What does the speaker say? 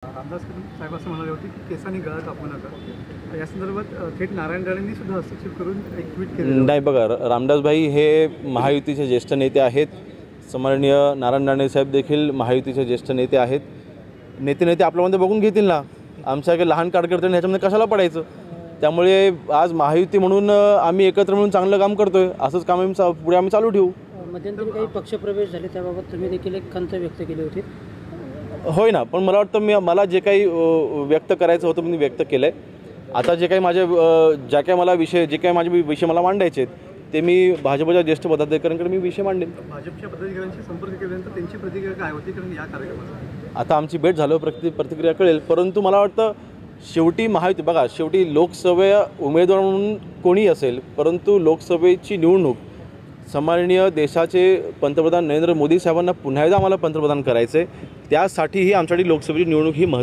रामदास साहेब असं म्हणाले होते की केसांनी गळा कापू नका. या संदर्भात थेट नारायण राणेंनी सुद्धा हस्तक्षेप करून एक ट्विट केलं. नाही बघा, रामदासभाई हे महायुतीचे ज्येष्ठ नेते आहेत. सन्माननीय नारायण राणे साहेब देखील महायुतीचे ज्येष्ठ नेते आहेत. नेते आपल्यामध्ये बघून घेतील ना. आमच्यासारखे लहान कार्यकर्त्यांनी ह्याच्यामध्ये कशाला पडायचं. त्यामुळे आज महायुती म्हणून आम्ही एकत्र म्हणून चांगलं काम करतोय. असंच काम पुढे आम्ही चालू ठेवू. मध्यंतरी काही पक्षप्रवेश झाले त्याबाबत तुम्ही देखील एक खंत व्यक्त केली होती. होय ना, पण मला वाटतं मला जे काही व्यक्त करायचं होतं मी व्यक्त केलं आहे. आता जे काही माझे ज्या काही मला माझे विषय मला मांडायचे आहेत ते मी भाजपच्या ज्येष्ठ पदाधिकाऱ्यांकडे मी विषय मांडेन. भाजपच्या पदाधिकाऱ्यांशी संपर्क केल्यानंतर त्यांची प्रतिक्रिया काय होती, कारण या कार्यक्रमात आता आमची भेट झाल्यावर प्रतिक्रिया कळेल. परंतु मला वाटतं शेवटी महायुती बघा, शेवटी लोकसभा उमेदवार म्हणून कोणी असेल, परंतु लोकसभेची निवडणूक सन्माननीय देशाचे पंतप्रधान नरेंद्र मोदी साहेबांना पुन्हा एकदा आम्हाला पंतप्रधान करायचं आहे. त्यासाठीही आमच्यासाठी लोकसभेची निवडणूक ही